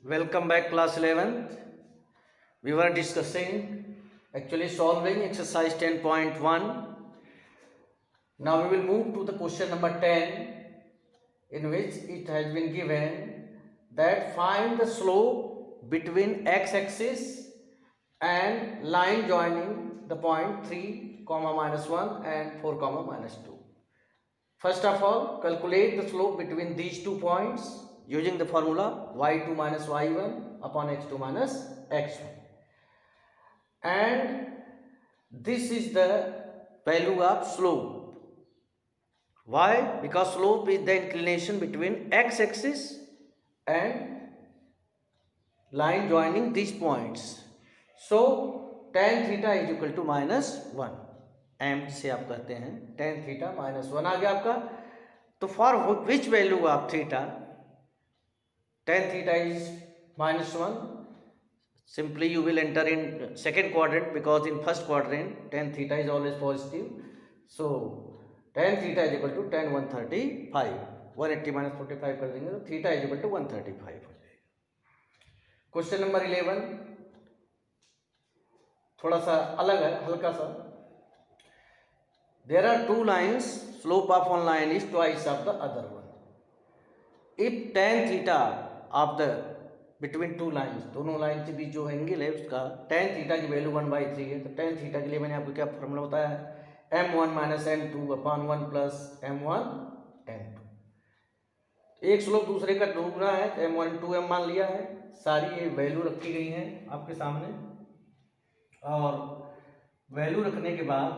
Welcome back, class 11th. We were discussing actually solving exercise 10.1. Now we will move to the question number 10, in which it has been given that find the slope between x-axis and line joining the point 3, minus 1 and 4, minus 2. First of all, calculate the slope between these 2 points using the formula y2 minus y1 upon x2 minus x1. And this is the value of slope. Why? Because slope is the inclination between x-axis and line joining these points. So tan theta is equal to -1. M से आप कहते हैं tan theta -1 आ गया आपका. तो for which value of theta tan theta is -1, simply you will enter in second quadrant, because in first quadrant tan theta is always positive. So tan theta is equal to tan 135. 180 minus 45 कर देंगे तो theta is equal to 135 हो जाएगा. Question number 11 थोड़ा सा अलग है, हल्का सा. There are two lines, slope of one line is twice of the other one. If tan theta of the between two lines, दोनों लाइन के बीच जो एंगल है उसका tan थीटा की वैल्यू 1/3 है, तो tan थीटा के लिए मैंने आपको क्या फॉर्मूला बताया है, m1 minus m2 upon 1 plus m1 m2. एक स्लोप दूसरे का ढूंढना है तो m1 2m मान लिया है. सारी ये वैल्यू रखी गई हैं आपके सामने, और वैल्यू रखने के बाद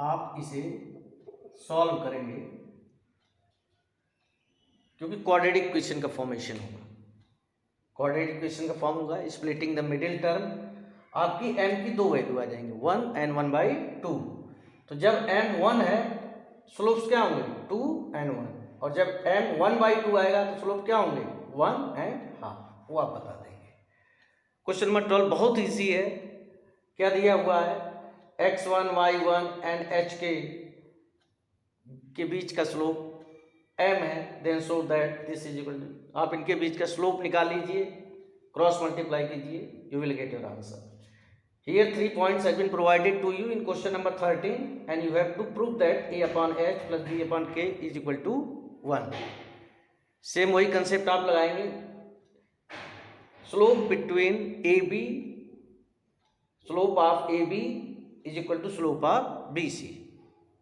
आप इसे सॉल्व करेंगे, क्योंकि क्वाड्रेटिक इक्वेशन का फॉर्मेशन होगा. क्वाड्रेटिक इक्वेशन का फॉर्म होगा स्प्लिटिंग द मिडिल टर्म. आपकी m की दो वैल्यू आ जाएंगे 1 and 1/2. तो जब m 1 है स्लोप्स क्या होंगे 2 and 1, और जब m 1/2 आएगा तो स्लोप क्या होंगे 1 and हाफ. वो आप बता देंगे. क्वेश्चन नंबर 12 बहुत ईजी है. क्या दिया हुआ है, x1 y1 एंड h के बीच का स्लोप m है. Then show that this is equal to, आप इनके बीच का स्लोप निकाल लीजिए, क्रॉस मल्टीप्लाई कीजिए, you will get your answer. Here 3 points have been provided to you in question number 13, and you have to prove that a upon h plus b upon k is equal to 1. Same वही concept आप लगाएंगे. Slope between A B, slope of A B is equal to slope of BC.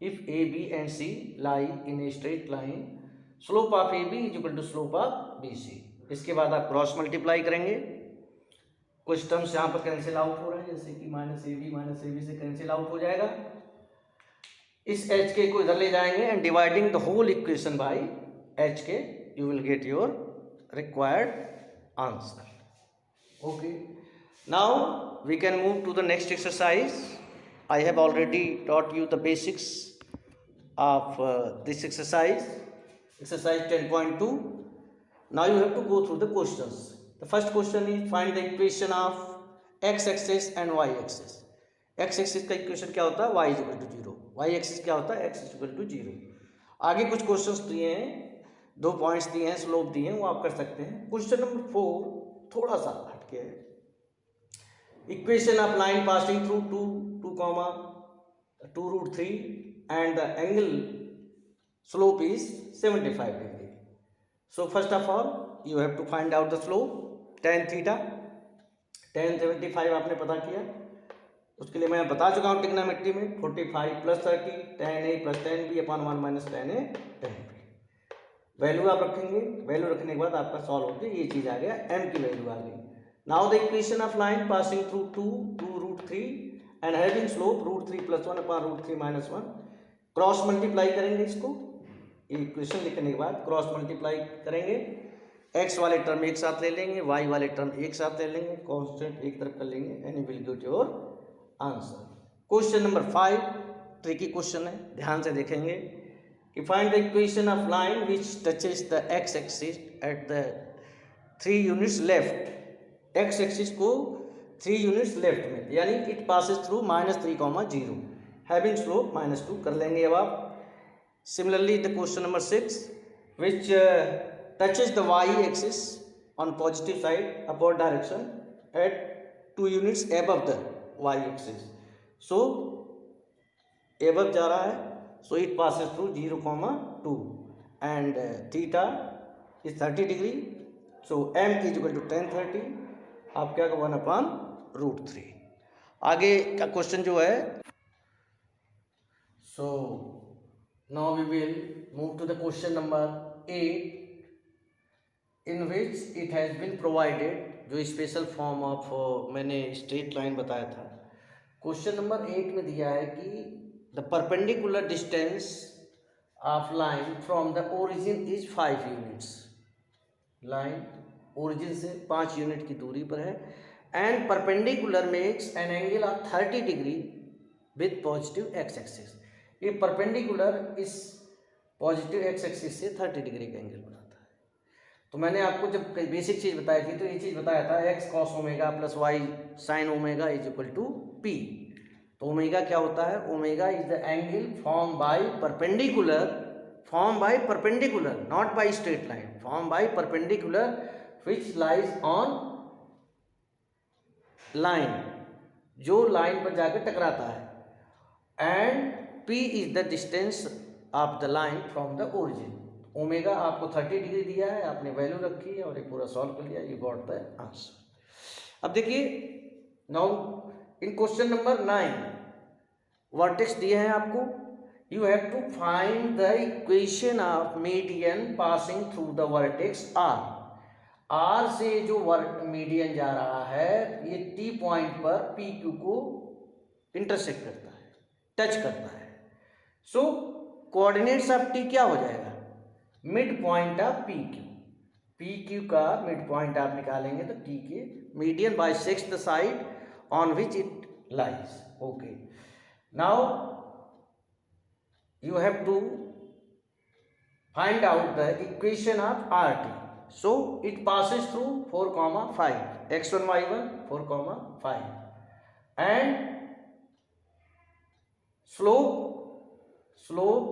If AB and C lie in a straight line, slope of AB is equal to slope of BC. इसके बाद आप cross multiply करेंगे. कुछ terms यहाँ पर cancel out हो रहे हैं, जैसे कि -AB से कैंसिल आउट हो जाएगा. इस एच के को इधर ले जाएंगे and dividing the whole equation by H K, you will get your required answer. Okay, now we can move to the next exercise. I have already taught you the basics of this exercise 10.2. Now you have to go through the questions. The first question is find the equation of x-axis and y-axis. x-axis का equation क्या होता है, y is equal to 0. y-axis क्या होता है, x is equal to 0. आगे कुछ questions दिए हैं, 2 पॉइंट्स दिए हैं, स्लोप दिए हैं, वो आप कर सकते हैं. क्वेश्चन नंबर 4 थोड़ा सा हटके है. Equation of line passing through 2 root 3 and the angle slope is 75 degree. So first of all you have to find out the slope tan theta. tan 75 आपने पता किया, उसके लिए मैं बता चुका हूँ ट्रिग्नोमेट्री में 45 + 30 tan a + tan b upon 1 - tan a tan b. Value आप रखेंगे, वैल्यू रखने के बाद आपका सॉल्व होकर ये चीज़ आ गया, m की वैल्यू आ गई. Now the equation of line passing through 2 root 3 and having slope √3 + 1 upon √3 - 1. Cross multiply करेंगे इसको. इक्वेशन लिखने के बाद क्रॉस मल्टीप्लाई करेंगे. x वाले टर्म एक साथ ले लेंगे, y वाले टर्म एक साथ ले लेंगे, कांस्टेंट एक तरफ कर लेंगे, and you will get your answer. Question number 5 tricky question है, ध्यान से देखेंगे कि find the equation of line which touches the x axis at the 3 units left. x axis को 3 यूनिट्स लेफ्ट में, यानी it passes through -3, 0 having slope -2 कर लेंगे. अब आप similarly the question number 6 which touches the y axis on positive side upward direction at 2 units above the y axis. So above जा रहा है, so it passes through 0,2 and theta is 30 degree. So m is equal to tan 30. आप क्या 1/√3. आगे का question जो है, so now we will move to the question number 8 in which it has been provided, जो स्पेशल फॉर्म ऑफ मैंने straight line बताया था. क्वेश्चन नंबर 8 में दिया है कि the perpendicular distance of line from the origin is 5 units. Line origin से 5 unit की दूरी पर है and perpendicular makes an angle of 30 degree with positive x axis. ये परपेंडिकुलर इस पॉजिटिव एक्स एक्सिस से 30 डिग्री का एंगल बनाता है. तो मैंने आपको जब बेसिक चीज़ बताई थी तो ये चीज़ बताया था x cos omega plus y sin omega is equal to p. तो ओमेगा क्या होता है? Omega is the angle form by perpendicular not by straight line, form by perpendicular which lies on line, जो लाइन पर जाकर टकराता है. And p is the distance of the line from the origin. Omega आपको 30 degree दिया है, आपने value रखी है और ये पूरा सॉल्व कर लिया, यू गॉट द आंसर. अब देखिए now in question number 9 vertex दिए हैं आपको. You have to find the equation of median passing through the vertex r. r से जो मीडियन जा रहा है ये t पॉइंट पर पी क्यू को इंटरसेक्ट करता है, टच करता है. सो कोऑर्डिनेट्स ऑफ t क्या हो जाएगा? Mid point of P Q. P Q का मिड पॉइंट आप निकालेंगे तो टी के median by sixth side on which it lies. Okay, now you have to find out the equation of R T. So it passes through 4,5 x1 y1 4,5 and slope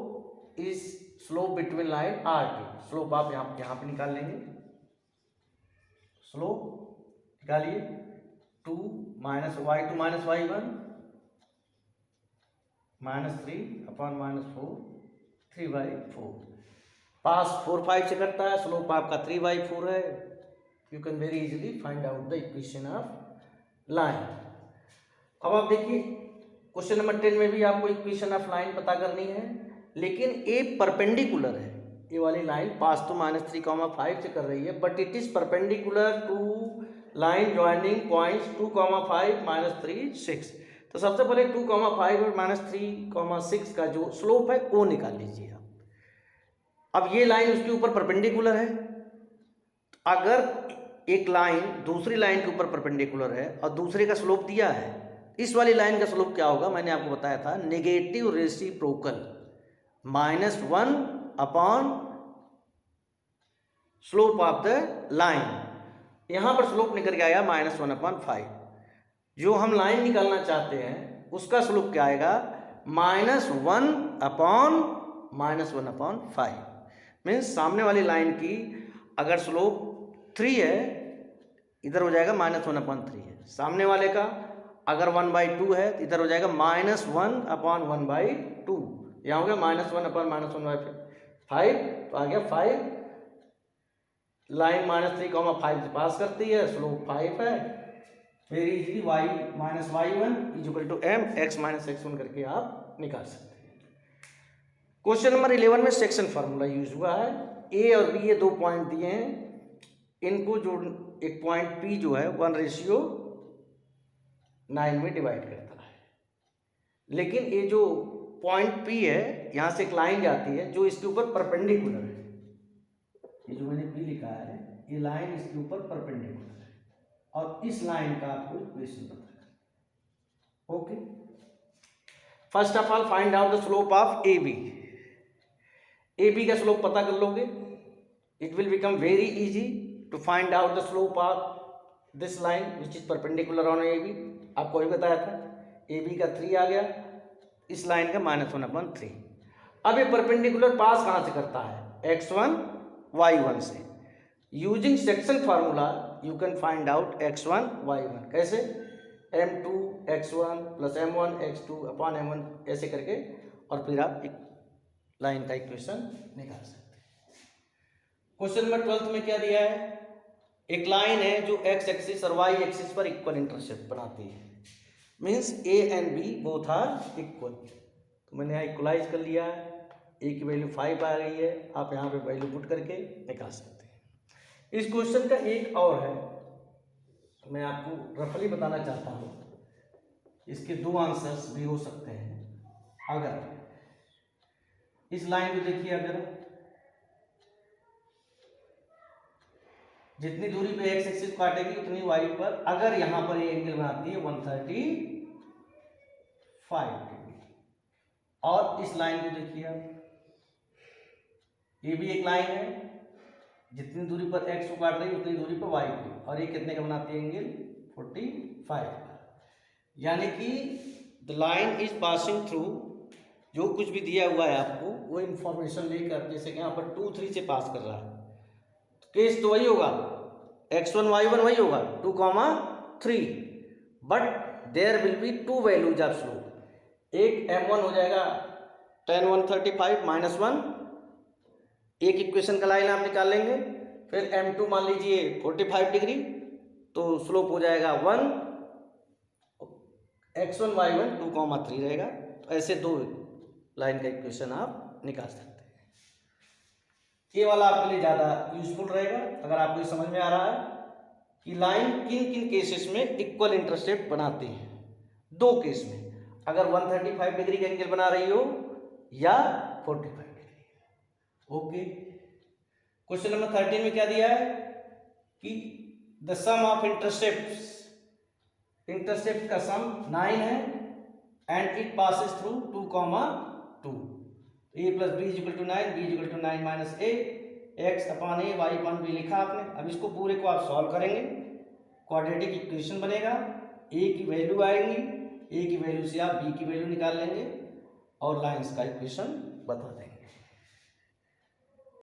is slope between line RT. Slope आप यहाँ पे निकाल लेंगे. Slope निकालिए 2 minus y2 minus y1 -3/-4 3/4. पास 4/5 से करता है, slope आपका 3/4 है. You can very easily find out the equation of line. अब आप देखिए क्वेश्चन नंबर 10 में भी आपको इक्वेशन ऑफ लाइन पता करनी है, लेकिन ए परपेंडिकुलर है. ये वाली लाइन पास तो -3,5 से कर रही है, but it is perpendicular to line joining points 2,5 -3 6. तो सबसे पहले 2,5 और -3,6 का जो स्लोप है वो निकाल लीजिए आप. अब ये लाइन उसके ऊपर परपेंडिकुलर है. अगर एक लाइन दूसरी लाइन के ऊपर परपेंडिकुलर है और दूसरे का स्लोप दिया है, इस वाली लाइन का स्लोप क्या होगा? मैंने आपको बताया था negative reciprocal -1 upon slope of the line. यहां पर स्लोप निकल के आया -1/5. जो हम लाइन निकालना चाहते हैं उसका स्लोप क्या आएगा? -1/-1/5. मीन्स सामने वाली लाइन की अगर स्लोप 3 है, इधर हो जाएगा -1/3 है. सामने वाले का अगर 1/2 है तो इधर हो जाएगा -1/1/2. यहाँ हो गया -1/-1/5. तो आ गया 5. लाइन -3,5 से पास करती है, स्लोप 5 है. Very easily y -y1 = m x - x1 करके आप निकाल सकते हैं. क्वेश्चन नंबर 11 में सेक्शन फार्मूला यूज हुआ है. ए और बी ये 2 पॉइंट दिए हैं, इनको जो एक पॉइंट पी जो है 1:9 में डिवाइड करता है. लेकिन ये जो पॉइंट पी है यहाँ से एक लाइन जाती है जो इसके ऊपर परपेंडिकुलर है. ये जो मैंने पी लिखा है ये लाइन इसके ऊपर परपेंडिकुलर है और इस लाइन का आपको इक्वेशन पता है. Okay, first of all find out the slope of A B. A B का स्लोप पता कर लोगे, it will become very easy to find out the slope of this line which is perpendicular on A B. आपको भी बताया था ए B का 3 आ गया, इस लाइन का -1/3. अब ये परपेंडिकुलर पास कहाँ से करता है? x1 y1 से. Using section formula you can find out x1 y1। कैसे? m2 x1 plus m1 x2 upon m1 ऐसे करके, और फिर आप एक लाइन का इक्वेशन निकाल सकते हैं। क्वेश्चन नंबर 12 में क्या दिया है? एक लाइन है जो x एक्सिस और y एक्सिस पर इक्वल इंटरसेप्ट बनाती है, means a and b both are equal. तो मैंने यहाँ इक्वलाइज कर लिया है, a की वैल्यू 5 आ गई है, आप यहाँ पे वैल्यू पुट करके निकाल सकते हैं। इस क्वेश्चन का एक और है, तो मैं आपको रफली बताना चाहता हूँ, इसके दो आंसर्स भी हो सकते हैं। अगर इस लाइन को देखिए, अगर जितनी दूरी पे एक्स एक्सिस काटेगी उतनी वाई पर, अगर यहां पर ये एंगल बनाती है 135 डिग्री। और इस लाइन को देखिए आप, ये भी एक लाइन है, जितनी दूरी पर एक्स को काट रही है उतनी दूरी पर वाई को, और ये कितने का बनाती है एंगल? 45। यानी कि the line is passing through, जो कुछ भी दिया हुआ है आपको वो इंफॉर्मेशन लेकर, जैसे कि यहाँ पर 2 3 से पास कर रहा है, केस तो वही होगा, x1 y1 वही होगा 2, 3, but there will be 2 values of slope. एक m1 हो जाएगा tan 135 -1, एक इक्वेशन का लाइन आप निकाल लेंगे। फिर m2 मान लीजिए 45 डिग्री, तो स्लोप हो जाएगा 1, x1 y1 2, 3 रहेगा। तो ऐसे दो लाइन का इक्वेशन आप निकाल सकते हैं। ये वाला आपके लिए ज़्यादा यूजफुल रहेगा अगर आपको समझ में आ रहा है कि लाइन किन किन केसेस में इक्वल इंटरसेप्ट बनाती है। दो केस में, अगर 135 डिग्री का एंगल बना रही हो या 45 डिग्री। ओके, क्वेश्चन नंबर 13 में क्या दिया है कि द सम ऑफ इंटरसेप्ट का सम 9 है and it passes through 2, 2। a plus B equal to 9, B equal to 9 minus A, X upon A Y upon B लिखा आपने। अब इसको पूरे को आप सॉल्व करेंगे, क्वाड्रेटिक इक्वेशन बनेगा, ए की वैल्यू आएंगी, ए की वैल्यू से आप बी की वैल्यू निकाल लेंगे और लाइंस का इक्वेशन बता देंगे।